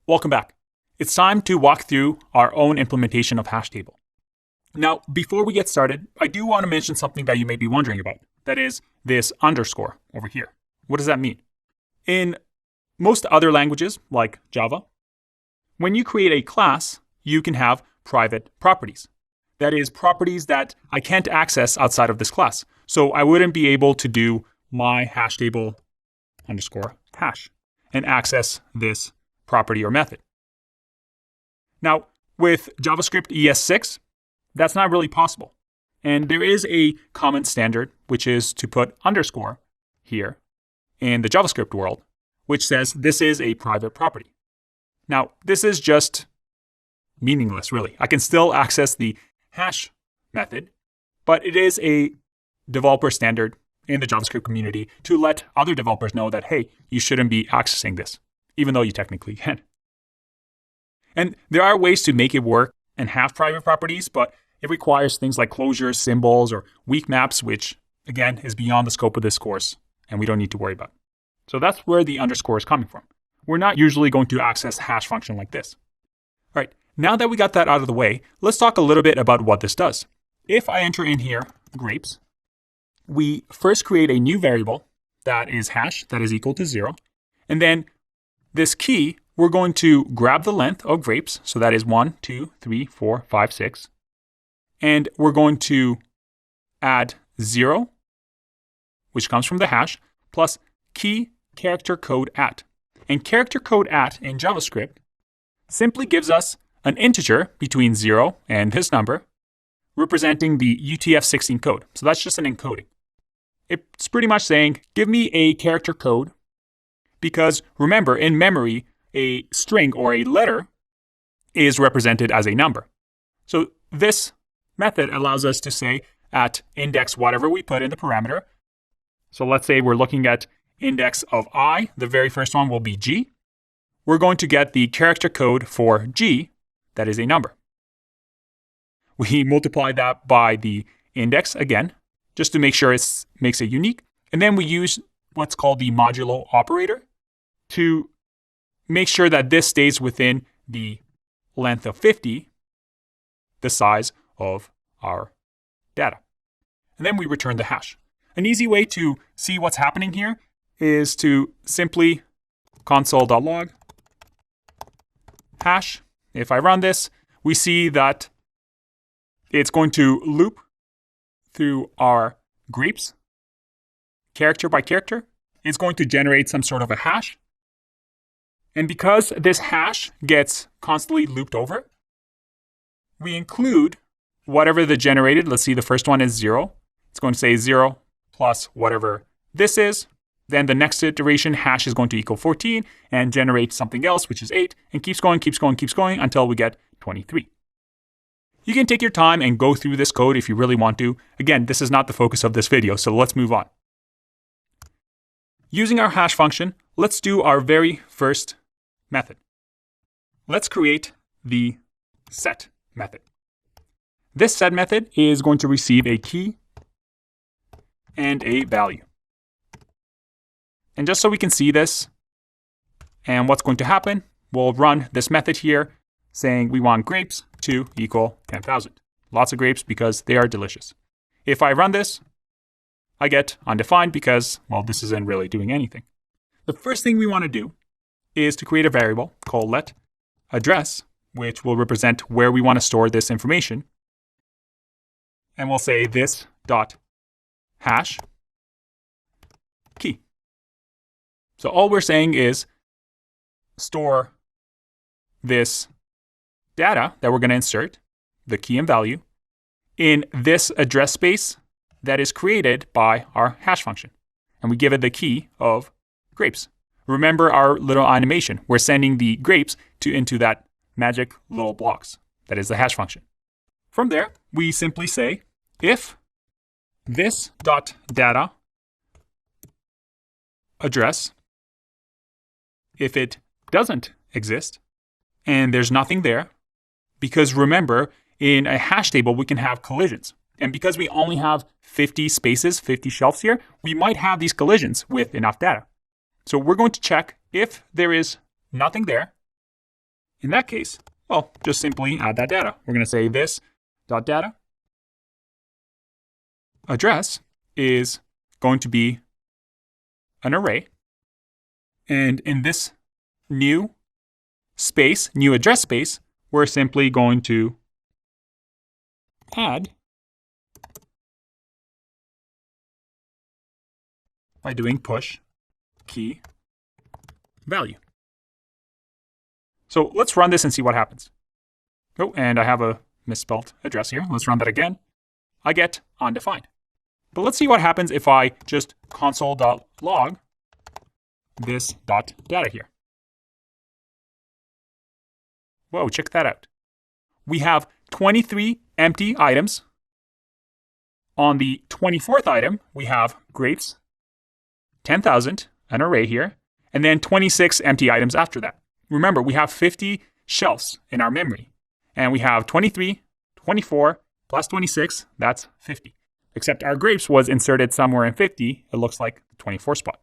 Welcome back. It's time to walk through our own implementation of hash table. Now, before we get started, I do want to mention something that you may be wondering about. That is this underscore over here. What does that mean? In most other languages, like Java, when you create a class, you can have private properties. That is, properties that I can't access outside of this class. So I wouldn't be able to do my hash table underscore hash and access this property or method. Now, with JavaScript ES6, that's not really possible. And there is a common standard, which is to put underscore here in the JavaScript world, which says this is a private property. Now, this is just meaningless, really. I can still access the hash method, but it is a developer standard in the JavaScript community to let other developers know that, hey, you shouldn't be accessing this, even though you technically can. And there are ways to make it work and have private properties, but it requires things like closures, symbols, or weak maps, which, again, is beyond the scope of this course, and we don't need to worry about. So that's where the underscore is coming from. We're not usually going to access hash function like this. All right, now that we got that out of the way, let's talk a little bit about what this does. If I enter in here grapes, we first create a new variable that is hash, that is equal to 0. And then this key, we're going to grab the length of grapes. So that is 1, 2, 3, 4, 5, 6. And we're going to add 0, which comes from the hash, plus key character code at. And character code at in JavaScript simply gives us an integer between 0 and this number, representing the UTF-16 code. So that's just an encoding. It's pretty much saying, give me a character code, because remember, in memory, a string or a letter is represented as a number. So this method allows us to say at index whatever we put in the parameter. So let's say we're looking at index of I, the very first one will be G. We're going to get the character code for G, that is a number. We multiply that by the index again, just to make sure it makes it unique. And then we use what's called the modulo operator to make sure that this stays within the length of 50, the size of our data. And then we return the hash. An easy way to see what's happening here is to simply console.log hash. If I run this, we see that it's going to loop through our grapes, character by character. It's going to generate some sort of a hash. And because this hash gets constantly looped over, we include whatever the generated, let's see, the first one is 0. It's going to say 0 plus whatever this is. Then the next iteration, hash is going to equal 14 and generate something else, which is 8, and keeps going until we get 23. You can take your time and go through this code if you really want to. Again, this is not the focus of this video, so let's move on. Using our hash function, let's do our very first method. Let's create the set method. This set method is going to receive a key and a value. And just so we can see this and what's going to happen, we'll run this method here saying we want grapes to equal 10,000. Lots of grapes because they are delicious. If I run this, I get undefined because, well, this isn't really doing anything. The first thing we want to do is to create a variable called let address, which will represent where we want to store this information. And we'll say this dot hash key. So all we're saying is store this data that we're going to insert, the key and value, in this address space that is created by our hash function. And we give it the key of grapes. Remember our little animation. We're sending the grapes into that magic little blocks. That is the hash function. From there, we simply say if this dot data address, if it doesn't exist and there's nothing there, because remember, in a hash table, we can have collisions. And because we only have 50 spaces, 50 shelves here, we might have these collisions with enough data. So we're going to check if there is nothing there. In that case, well, just simply add that data. We're going to say this dot data address is going to be an array. And in this new space, new address space, we're simply going to add by doing push key value. So let's run this and see what happens. Oh, and I have a misspelled address here. Let's run that again. I get undefined. But let's see what happens if I just console.log this dot data here. Whoa, check that out. We have 23 empty items. On the 24th item, we have grapes, 10,000, an array here, and then 26 empty items after that. Remember, we have 50 shelves in our memory, and we have 23, 24, plus 26, that's 50. Except our grapes was inserted somewhere in 50, it looks like the 24 spot.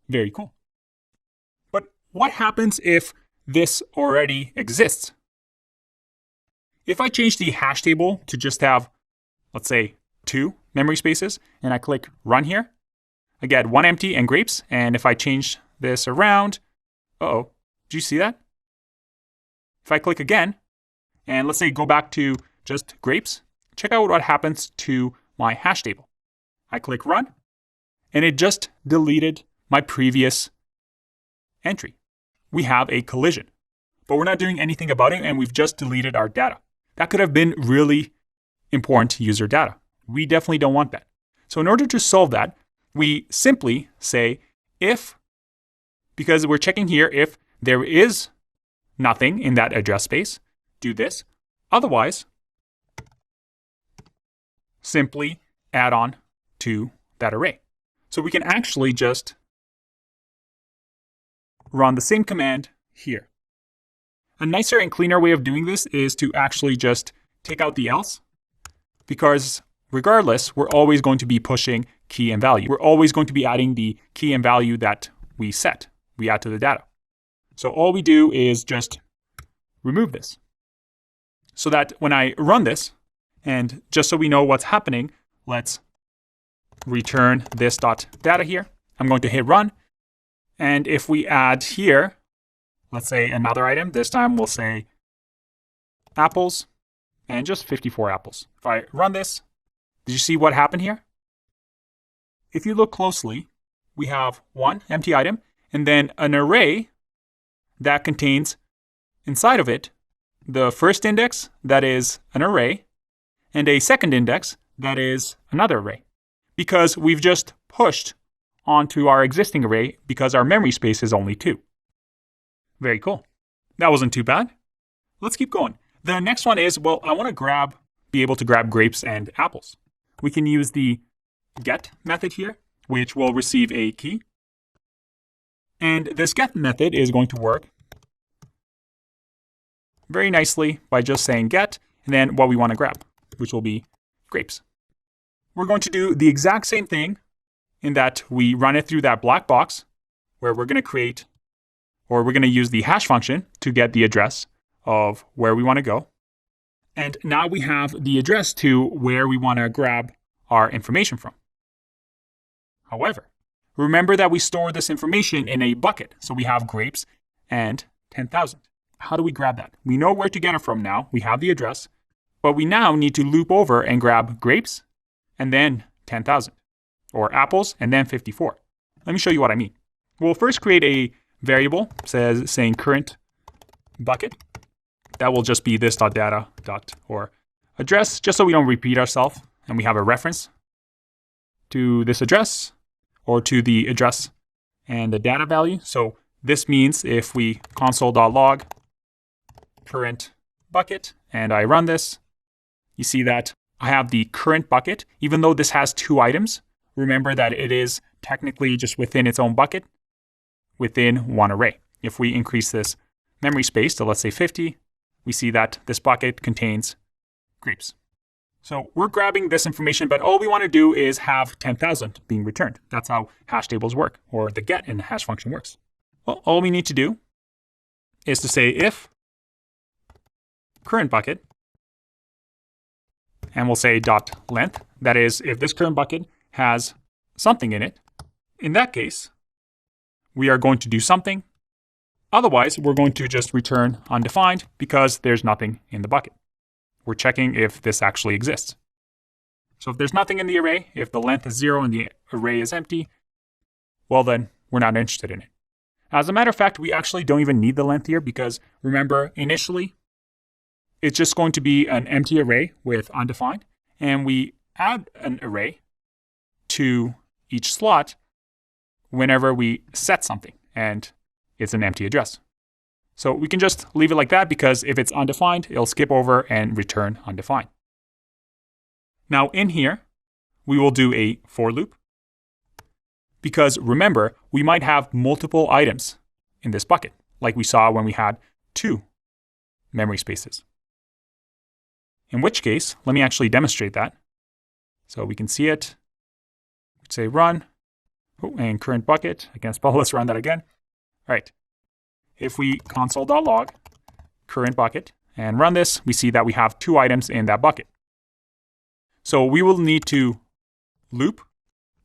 Very cool. But what happens if this already exists? If I change the hash table to just have, let's say, 2 memory spaces, and I click run here, I get 1 empty and grapes, and if I change this around, do you see that? If I click again, and let's say go back to just grapes, check out what happens to my hash table. I click run, and it just deleted my previous entry. We have a collision, but we're not doing anything about it, and we've just deleted our data. That could have been really important user data. We definitely don't want that. So in order to solve that, we simply say if, because we're checking here if there is nothing in that address space, do this. Otherwise, simply add on to that array. So we can actually just run the same command here. A nicer and cleaner way of doing this is to actually just take out the else, because regardless, we're always going to be pushing key and value. We're always going to be adding the key and value that we add to the data. So all we do is just remove this so that when I run this, and just so we know what's happening, let's return this dot data here. I'm going to hit run. And if we add here, let's say another item, this time we'll say apples and just 54 apples. If I run this, did you see what happened here? If you look closely, we have 1 empty item and then an array that contains inside of it the first index that is an array and a second index that is another array, because we've just pushed onto our existing array because our memory space is only 2. Very cool. That wasn't too bad. Let's keep going. The next one is, well, I want to be able to grab grapes and apples. We can use the get method here, which will receive a key. And this get method is going to work very nicely by just saying get, and then what we want to grab, which will be grapes. We're going to do the exact same thing in that we run it through that black box where we're going to use the hash function to get the address of where we want to go. And now we have the address to where we want to grab our information from. However, remember that we store this information in a bucket. So we have grapes and 10,000. How do we grab that? We know where to get it from now. We have the address, but we now need to loop over and grab grapes and then 10,000, or apples and then 54. Let me show you what I mean. We'll first create a variable saying current bucket. That will just be this .data or address, just so we don't repeat ourselves and we have a reference to this address or to the address and the data value. So this means if we console.log current bucket and I run this, you see that I have the current bucket, even though this has 2 items. Remember that it is technically just within its own bucket, within one array. If we increase this memory space to, let's say, 50, we see that this bucket contains grapes. So we're grabbing this information, but all we want to do is have 10,000 being returned. That's how hash tables work, or the get in the hash function works. Well, all we need to do is to say if current bucket, and we'll say dot length. That is, if this current bucket has something in it, in that case, we are going to do something. Otherwise, we're going to just return undefined because there's nothing in the bucket. We're checking if this actually exists. So if there's nothing in the array, if the length is 0 and the array is empty, well then, we're not interested in it. As a matter of fact, we actually don't even need the length here because remember, initially, it's just going to be an empty array with undefined, and we add an array to each slot whenever we set something, and it's an empty address. So we can just leave it like that because if it's undefined, it'll skip over and return undefined. Now in here, we will do a for loop because remember, we might have multiple items in this bucket, like we saw when we had 2 memory spaces. In which case, let me actually demonstrate that. So we can see it. We'd say run, and current bucket. I can't spell, let's run that again. All right. If we console.log current bucket and run this, we see that we have 2 items in that bucket. So we will need to loop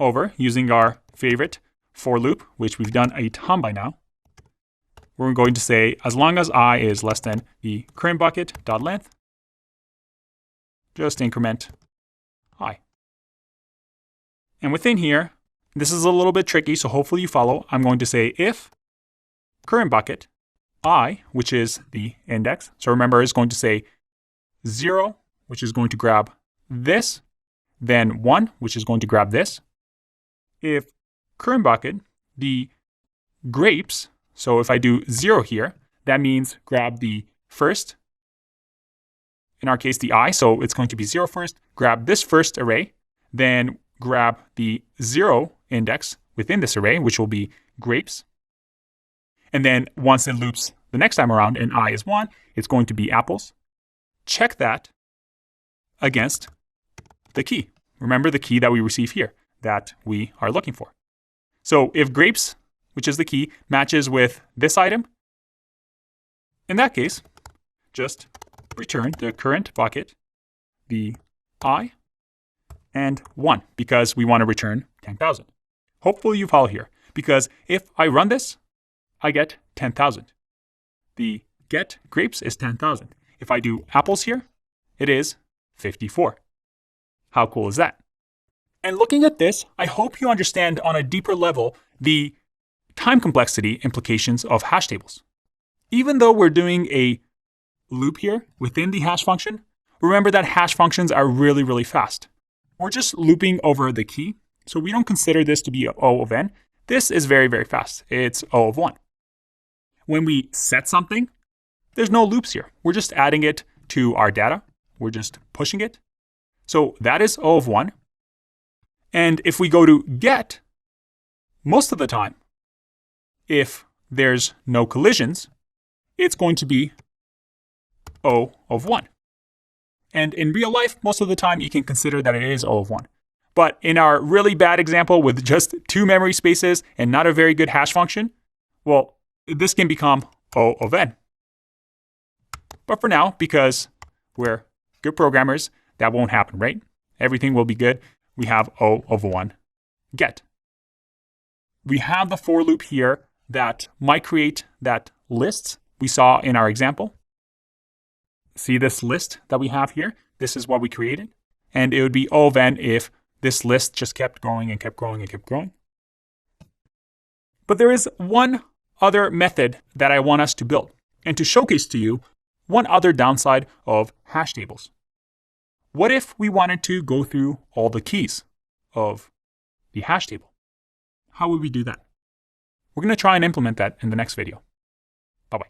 over using our favorite for loop, which we've done a ton by now. We're going to say, as long as I is less than the current bucket dot length, just increment I. And within here, this is a little bit tricky, so hopefully you follow. I'm going to say if current bucket I, which is the index. So remember, it's going to say 0, which is going to grab this, then 1, which is going to grab this. If current bucket, the grapes, so if I do 0 here, that means grab the first, in our case, the I, so it's going to be 0 first, grab this first array, then grab the 0 index within this array, which will be grapes. And then once it loops the next time around and I is 1, it's going to be apples. Check that against the key. Remember the key that we receive here that we are looking for. So if grapes, which is the key, matches with this item, in that case, just return the current bucket, the I, and 1, because we want to return 10,000. Hopefully you follow here, because if I run this, I get 10,000. The get grapes is 10,000. If I do apples here, it is 54. How cool is that? And looking at this, I hope you understand on a deeper level the time complexity implications of hash tables. Even though we're doing a loop here within the hash function, remember that hash functions are really, really fast. We're just looping over the key, so we don't consider this to be O of n. This is very, very fast. It's O of 1. When we set something, there's no loops here. We're just adding it to our data. We're just pushing it. So that is O of 1. And if we go to get, most of the time, if there's no collisions, it's going to be O of 1. And in real life, most of the time, you can consider that it is O of 1. But in our really bad example with just 2 memory spaces and not a very good hash function, well, this can become O of n. But for now, because we're good programmers, that won't happen, right? Everything will be good. We have O of 1 get. We have the for loop here that might create that list we saw in our example. See this list that we have here? This is what we created. And it would be O of n if this list just kept growing and kept growing and kept growing. But there is one other method that I want us to build and to showcase to you one other downside of hash tables. What if we wanted to go through all the keys of the hash table? How would we do that? We're going to try and implement that in the next video. Bye-bye.